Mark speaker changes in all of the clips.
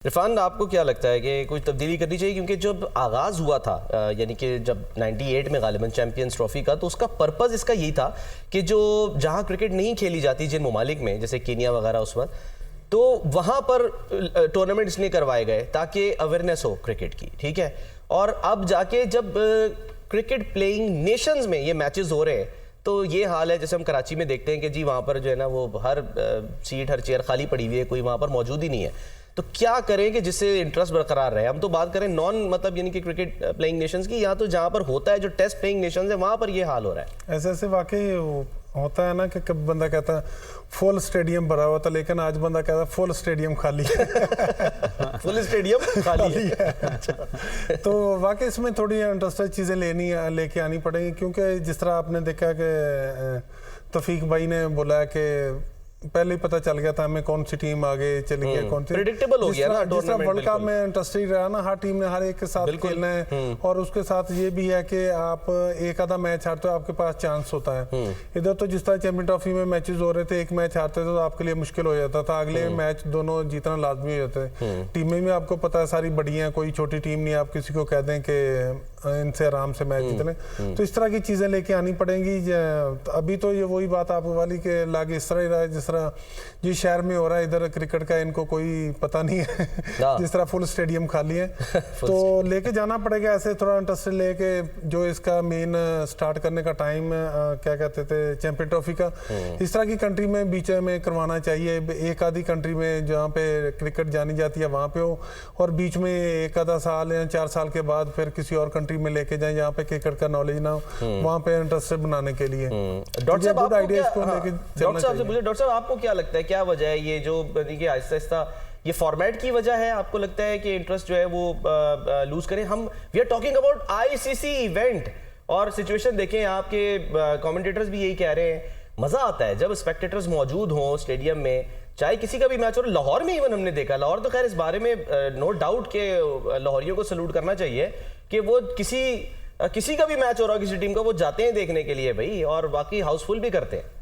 Speaker 1: इरफान, आपको क्या लगता है कि कोई तब्दीली करनी चाहिए? क्योंकि जब आगाज़ हुआ था यानी कि जब 98 में गालिबन चैंपियंस ट्रॉफी का, तो उसका पर्पज़ इसका यही था कि जो जहां क्रिकेट नहीं खेली जाती जिन ममालिक में, जैसे केनिया वगैरह उस वक्त, तो वहां पर टूर्नामेंट इसलिए करवाए गए ताकि अवेयरनेस हो क्रिकेट की, ठीक है। और अब जाके जब क्रिकेट प्लेइंग नेशंस में ये मैचेस हो रहे हैं तो ये हाल है, जैसे हम कराची में देखते हैं कि जी वहाँ पर जो है ना वो हर सीट हर चेयर खाली पड़ी हुई है, कोई वहाँ पर मौजूद ही नहीं है। तो क्या करें कि जिससे इंटरेस्ट बरकरार रहे? हम तो बात करें नॉन मतलब यानी कि क्रिकेट प्लेइंग नेशंस की, या तो जहाँ पर होता है जो टेस्ट प्लेइंग नेशंस है वहाँ पर ये हाल हो रहा है।
Speaker 2: ऐसे ऐसे वाकई होता है ना कि कब बंदा कहता है फुल स्टेडियम भरा हुआ था, लेकिन आज बंदा कहता है फुल स्टेडियम खाली है।
Speaker 1: फुल स्टेडियम खाली है।
Speaker 2: तो वाकई इसमें थोड़ी इंटरेस्टिंग चीज़ें लेके आनी पड़ेंगी, क्योंकि जिस तरह आपने देखा कि तौफीक भाई ने बोला कि पहले ही पता चल गया था हमें कौन सी टीम आगे चली गई, कौन सी
Speaker 1: प्रेडिक्टेबल हो गया ना।
Speaker 2: जिस तरह वर्ल्ड कप में इंटरेस्टिंग रहा ना, हर टीम ने हर एक के साथ खेलना है, और उसके साथ ये भी है कि आप एक आधा मैच हारते हो आपके पास चांस होता है। इधर तो जिस तरह चैंपियन ट्रॉफी में मैचेस हो रहे थे, एक मैच हारते थे तो आपके लिए मुश्किल हो जाता था, अगले मैच दोनों जीतना लाजमी हो जाता है। टीमें में आपको पता है सारी बड़ी हैं, कोई छोटी टीम नहीं, आप किसी को कह दें कि इनसे आराम से मैच जीतने। तो इस तरह की चीज़ें लेके आनी पड़ेंगी। अभी तो ये वही बात आप वाली के लागे इस तरह ही रहा है जिस तरह जिस शहर में हो रहा है, इधर क्रिकेट का इनको कोई पता नहीं है। जिस तरह फुल स्टेडियम खाली है तो लेके जाना पड़ेगा ऐसे थोड़ा इंटरेस्ट लेके। जो इसका मेन स्टार्ट करने का टाइम क्या कहते थे चैंपियन ट्रॉफी का, इस तरह की कंट्री में बीच में करवाना चाहिए। एक आधी कंट्री में जहाँ पे क्रिकेट जानी जाती है वहाँ पे हो, और बीच में एक आधा साल या 4 साल के बाद फिर किसी और कंट्री में लेके जाएं जहाँ पे क्रिकेट का नॉलेज ना हो, वहाँ पे इंटरेस्ट बनाने के लिए।
Speaker 1: डॉक्टर साहब, आपको क्या लगता है, क्या वजह है ये जो आहिस्ता आहिस्ता ये फॉर्मेट की वजह है? आपको लगता है कि इंटरेस्ट जो है वो लूज करें? हम we are talking about ICC event, और सिचुएशन देखें, आपके कमेंटेटर्स भी यही कह रहे हैं, मजा आता है जब स्पेक्टेटर्स मौजूद हों स्टेडियम में, चाहे किसी का भी मैच हो। लाहौर में इवन हमने देखा, लाहौर तो खैर इस बारे में नो डाउट के लाहौरियों को सैल्यूट करना चाहिए कि वो किसी का भी मैच हो रहा है किसी टीम का, वो जाते हैं देखने के लिए भाई, और बाकी हाउसफुल भी करते हैं।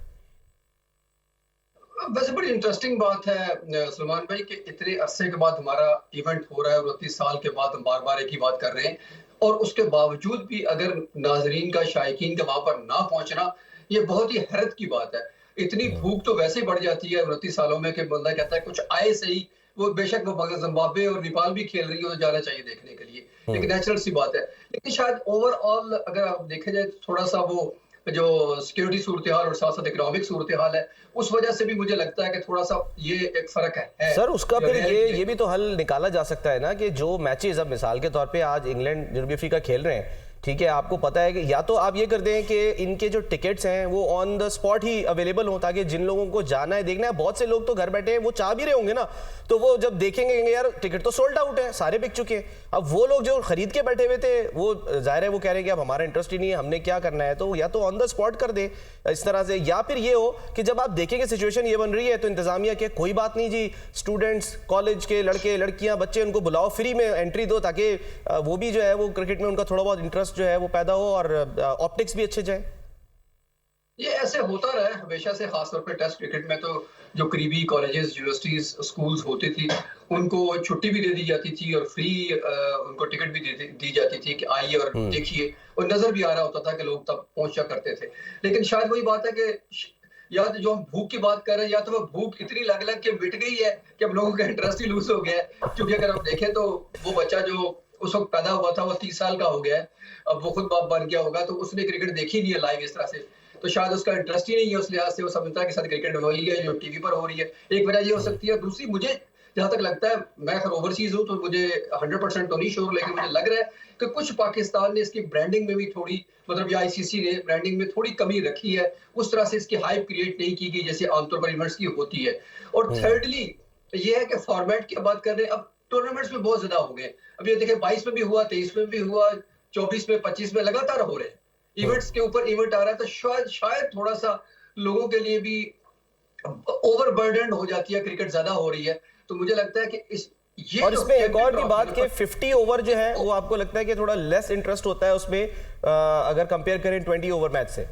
Speaker 3: वैसे बड़ी इंटरेस्टिंग बात है सलमान भाई कि इतने अरसे के बाद हमारा इवेंट हो रहा है, 29 साल के बाद हम बार बार एक ही बात कर रहे हैं, और उसके बावजूद भी अगर नाजरीन का शायकीन का वहां पर ना पहुंचना, ये बहुत ही हैरत की बात है। इतनी भूख तो वैसे ही बढ़ जाती है 29 सालों में कि बंदा कहता है कुछ आए सही। वो बेशक वो जिम्बाब्वे और नेपाल भी खेल रही है तो जाना चाहिए देखने के लिए, एक नेचुरल सी बात है। लेकिन शायद ओवरऑल अगर आप देखे जाए थोड़ा सा वो जो सिक्योरिटी सूरत हाल और साथ साथ इकोनॉमिक सूरत हाल है, उस वजह से भी मुझे लगता है कि थोड़ा सा ये एक फर्क है।
Speaker 1: सर उसका फिर ये भी तो हल निकाला जा सकता है ना कि जो मैचेस अब मिसाल के तौर पे आज इंग्लैंड जनूबी अफ्रीका खेल रहे हैं, ठीक है, आपको पता है कि या तो आप ये कर दें कि इनके जो टिकट्स हैं वो on the spot he available हो, ताकि जिन लोगों को जाना है देखना है, बहुत से लोग तो घर बैठे हैं वो चाह भी रहे होंगे ना, तो वो जब देखेंगे यार टिकट तो सोल्ड आउट है, सारे बिक चुके हैं। अब वो लोग जो खरीद के बैठे हुए थे वो जाहिर है वो कह रहे हैं कि अब हमारा इंटरेस्ट ही नहीं है, हमने क्या करना है, तो या तो ऑन द स्पॉट कर दे इस तरह से, या फिर ये हो कि जब आप देखेंगे सिचुएशन ये बन रही है तो इंतजामिया के कोई बात नहीं जी, स्टूडेंट्स कॉलेज के लड़के लड़कियां बच्चे उनको बुलाओ, फ्री में एंट्री दो, ताकि वो भी जो है वो क्रिकेट में उनका थोड़ा बहुत इंटरेस्ट जो है वो पैदा हो और ऑप्टिक्स भी अच्छे जाए।
Speaker 3: ये ऐसे होता रहा है हमेशा से, खासतौर पर टेस्ट क्रिकेट में तो जो करीबी कॉलेजेस यूनिवर्सिटीज स्कूल्स होती थी उनको छुट्टी भी दे दी जाती थी और फ्री उनको टिकट भी दी जाती थी कि आइए और देखिए, और नजर भी आ रहा होता था कि लोग तब पहुंचा करते थे। लेकिन शायद वही बात है कि या तो जो हम भूख की बात कर रहे हैं, या तो वो भूख इतनी लग के मिट गई है कि अब लोगों का इंटरेस्ट ही लूज हो गया है। क्योंकि अगर आप देखें तो वो बच्चा जो उस वक्त पैदा हुआ था वो 30 साल का हो गया है, अब वो खुद बाप बन गया होगा, तो उसने क्रिकेट देखी नहीं है लाइव इस तरह से, तो शायद उसका इंटरेस्ट ही नहीं है उस लिहाज से। वो समझता है कि साथ क्रिकेट वही है जो टीवी पर हो रही है, एक वजह ये हो सकती है। दूसरी, मुझे जहां तक लगता है, मैं खैर ओवरसीज हूँ तो मुझे 100% तो नहीं श्योर, लेकिन मुझे लग रहा है कि कुछ पाकिस्तान ने इसकी ब्रांडिंग में भी थोड़ी, मतलब या आईसीसी ने ब्रांडिंग में थोड़ी कमी रखी है, उस तरह से इसकी हाइप क्रिएट नहीं की गई जैसे आमतौर पर इवेंट्स की होती है। और थर्डली ये है कि फॉर्मेट की बात कर रहे हैं, अब टूर्नामेंट्स में बहुत ज्यादा हो गए। अब ये देखें 22 में भी हुआ, 23 में भी हुआ, 24 में 25 में लगातार हो रहे हैं, इवेंट्स के ऊपर इवेंट आ रहा है, तो शायद थोड़ा सा लोगों के लिए भी ओवरबर्डन हो जाती है, क्रिकेट ज्यादा हो रही है। तो मुझे लगता है कि ये
Speaker 1: और इसमें एक और भी बात कि 50 ओवर जो है वो आपको लगता है कि थोड़ा लेस इंटरेस्ट होता है उसमें अगर कंपेयर करें 20 ओवर मैच से?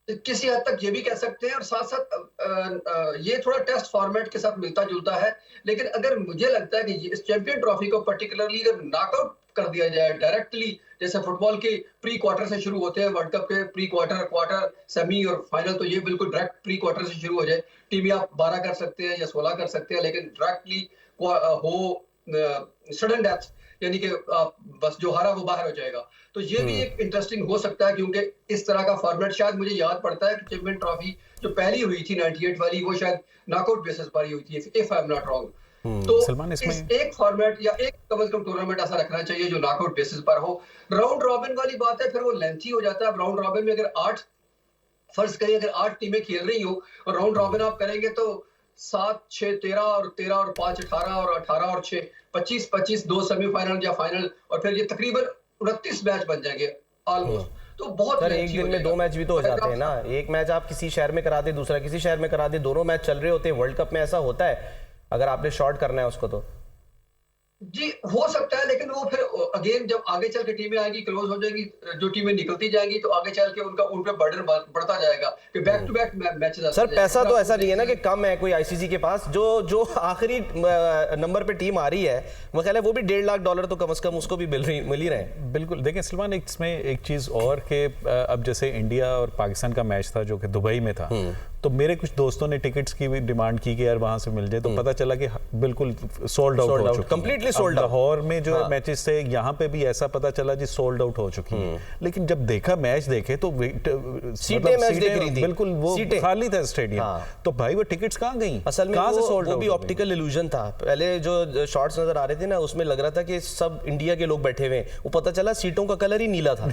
Speaker 3: किसी हद तक ये भी कह सकते हैं, और साथ साथ ये थोड़ा टेस्ट फॉर्मेट के साथ मिलता जुलता है। लेकिन अगर मुझे लगता है कि इस चैंपियन ट्रॉफी को पर्टिकुलरली अगर नॉकआउट कर दिया जाए डायरेक्टली, जैसे फुटबॉल के प्री क्वार्टर से शुरू होते हैं वर्ल्ड कप के प्री क्वार्टर, क्वार्टर, सेमी और फाइनल, तो ये बिल्कुल डायरेक्ट प्री क्वार्टर से शुरू हो जाए। टीमें आप 12 कर सकते हैं या 16 कर सकते हैं, लेकिन डायरेक्टली हो सडन डेथ, यानी कि बस जो हारा वो बाहर हो जाएगा। तो ये भी एक इंटरेस्टिंग हो सकता है, क्योंकि इस तरह का फॉर्मेट शायद मुझे याद पड़ता है कि चैंपियन ट्रॉफी जो पहली हुई थी 98 वाली, वो शायद नॉकआउट बेसिस पर ही हुई थी, if I am not wrong. तो
Speaker 4: सलमान, इसमें
Speaker 3: एक फॉर्मेट या एक कम से कम टूर्नामेंट ऐसा रखना चाहिए जो नॉकआउट बेसिस पर हो। राउंड रॉबिन वाली बात है, फिर वो लेंथी हो जाता है। अब राउंड रॉबिन में अगर 8 फर्ज करिए, अगर 8 टीमें खेल रही हो और राउंड रॉबिन आप करेंगे तो 7, 6, 13 और 13 और 5, 18 और 18 और 6, 25, 25, 2 सेमीफाइनल या फाइनल, और फिर ये तकरीबन 29 मैच बन जाएंगे ऑलमोस्ट। तो बहुत
Speaker 1: सर एक दिन में 2 मैच भी तो हो जाते हैं ना। एक मैच आप किसी शहर में करा दे, दूसरा किसी शहर में करा दे, दोनों मैच चल रहे होते हैं। वर्ल्ड कप में ऐसा होता है अगर आपने शॉर्ट करना है उसको तो।
Speaker 3: जी हो सकता है, लेकिन वो फिर अगेन जब आगे चल के टीमें आएंगी, क्लोज हो जाएंगी, जो टीमें निकलती जाएंगी, तो आगे चल के उन पे बर्डन बढ़ता जाएगा कि back to back matches.
Speaker 1: Sir पैसा तो ऐसा नहीं है ना कि कम है कोई आईसीसी के पास। जो आखिरी नंबर पे टीम आ रही है, वो ख्याल है वो भी $1.5 लाख तो कम से कम उसको भी मिल ही रहे हैं।
Speaker 4: बिल्कुल। देखिए सलमान, इसमें एक चीज़ और कि अब जैसे इंडिया और पाकिस्तान का मैच था जो कि दुबई में था, तो मेरे कुछ दोस्तों ने टिकट्स की भी डिमांड की कि यार वहां से मिल जाए, तो पता चला कि बिल्कुल सोल्ड आउट हो चुकी,
Speaker 1: कंप्लीटली सोल्ड आउट।
Speaker 4: लाहौर में जो मैचेस थे, यहाँ पे भी ऐसा पता चला जी सोल्ड आउट हो चुकी है। लेकिन जब देखा मैच देखे तो
Speaker 1: सीटें मैच देख रही थी,
Speaker 4: बिल्कुल वो खाली था स्टेडियम। तो भाई वो टिकट्स कहाँ गई?
Speaker 1: असल में वो भी ऑप्टिकल इल्यूजन था। पहले जो शॉट्स नजर आ रहे थे ना, उसमें लग रहा था कि सब इंडिया के लोग बैठे हुए, वो पता चला सीटों का कलर ही नीला था।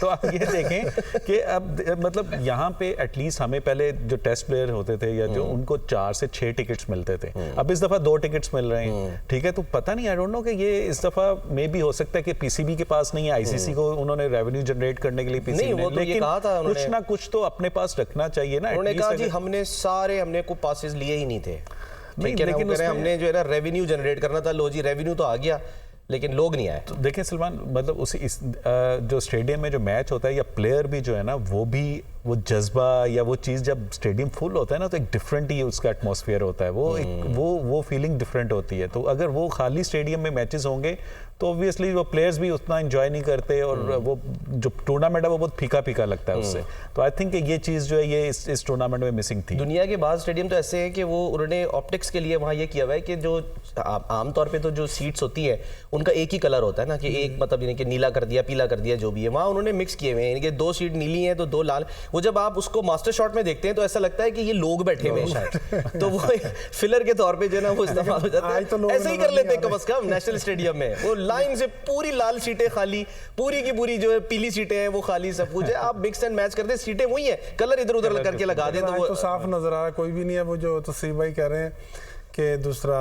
Speaker 4: तो आप ये देखें कि अब मतलब यहाँ पे एटलीस्ट हमें पहले जो टेस्ट प्लेयर होते थे या जो उनको 4 से 6 टिकट्स मिलते थे, अब इस दफा 2 टिकट्स मिल रहे हैं। ठीक है, तो पता नहीं, आई डोंट नो कि ये इस दफा मे भी हो सकता है कि पीसीबी के पास नहीं है, आईसीसी को उन्होंने रेवेन्यू जनरेट करने के लिए पीसीबी ने, लेकिन कुछ ना कुछ तो अपने पास रखना चाहिए ना।
Speaker 1: उन्होंने कहा जी हमने को पासेस लिए ही नहीं थे, लेकिन हमने जो है ना रेवेन्यू जनरेट करना था। लो जी रेवेन्यू तो आ गया, लेकिन लोग नहीं आए।
Speaker 4: तो देखें सलमान, मतलब जो स्टेडियम में जो मैच होता है या प्लेयर भी जो है ना, वो भी वो जज्बा या वो चीज़ जब स्टेडियम फुल होता है ना, तो एक डिफरेंट ही उसका एटमॉस्फेयर होता है। वो फीलिंग डिफरेंट होती है। तो अगर वो खाली स्टेडियम में मैचेस होंगे तो ऑब्वियसली वो प्लेयर्स भी उतना एंजॉय नहीं करते, और वो जो टूर्नामेंट है वो बहुत फीका फीका लगता है उससे। तो आई थिंक ये चीज़ जो है ये इस टूर्नामेंट में मिसिंग थी।
Speaker 1: दुनिया के बाद स्टेडियम तो ऐसे हैं कि वो उन्होंने ऑप्टिक्स के लिए वहाँ ये किया हुआ है कि जो आमतौर पे तो जो सीट्स होती है उनका एक ही कलर होता है ना, कि एक मतलब यानी कि नीला कर दिया, पीला कर दिया, जो भी है। वहाँ उन्होंने मिक्स किए हुए हैं, यानी कि 2 सीट नीली हैं तो 2 लाल। वो जब आप उसको मास्टर शॉट में देखते हैं तो ऐसा लगता है कि ये लोग बैठे हुए हैं शायद, तो वो फिलर के तौर पे जो है ना वो इस्तेमाल हो जाता है। ऐसे ही कर लेते हैं कम से कम नेशनल स्टेडियम में, वो लाइन से पूरी लाल सीटें खाली, पूरी की पूरी जो है पीली सीटें हैं वो खाली, सब कुछ है। आप मिक्स एंड मैच करते, सीटें वही है, कलर इधर उधर करके लगा दें तो वो
Speaker 2: साफ नजर आ रहा है, कोई भी नहीं है। वो जो तस्वीर भाई कह रहे हैं कि दूसरा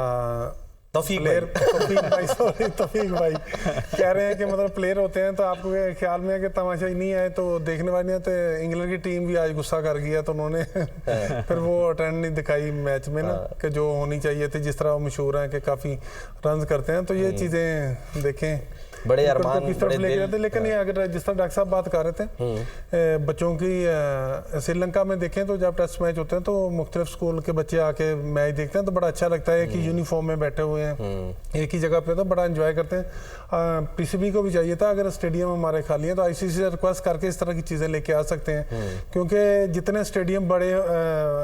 Speaker 2: तौफीक भाई कह रहे हैं कि मतलब प्लेयर होते हैं तो आपको ख्याल में है कि तमाशा ही नहीं आए तो देखने वाले नहीं। तो इंग्लैंड की टीम भी आज गुस्सा कर गया, तो उन्होंने फिर वो अटेंड नहीं दिखाई मैच में ना, कि जो होनी चाहिए थी। जिस तरह वो मशहूर हैं कि काफ़ी रन करते हैं, तो ये चीज़ें देखें
Speaker 1: बड़े अरमान
Speaker 2: थे। लेकिन ये अगर जिस तरह डॉक्टर साहब बात कर रहे थे बच्चों की, श्रीलंका में देखें तो जब टेस्ट मैच होते हैं तो मुख्तलिफ स्कूल के बच्चे आके मैच देखते हैं, तो बड़ा अच्छा लगता है कि यूनिफॉर्म में बैठे हुए हैं एक ही जगह पे, तो बड़ा एंजॉय करते हैं। पीसीबी को भी चाहिए था, अगर स्टेडियम हमारे खाली हैं तो आईसीसी से रिक्वेस्ट करके इस तरह की चीज़ें लेके आ सकते हैं, क्योंकि जितने स्टेडियम बड़े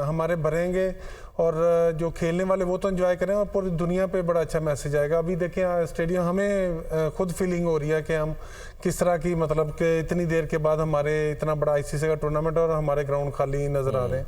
Speaker 2: हमारे भरेंगे और जो खेलने वाले वो तो एंजॉय करें, और पूरी दुनिया पे बड़ा अच्छा मैसेज आएगा। अभी देखें स्टेडियम, हमें खुद फीलिंग हो रही है कि हम किस तरह की, मतलब कि इतनी देर के बाद हमारे इतना बड़ा आईसीसी का टूर्नामेंट और हमारे ग्राउंड खाली नजर आ रहे हैं।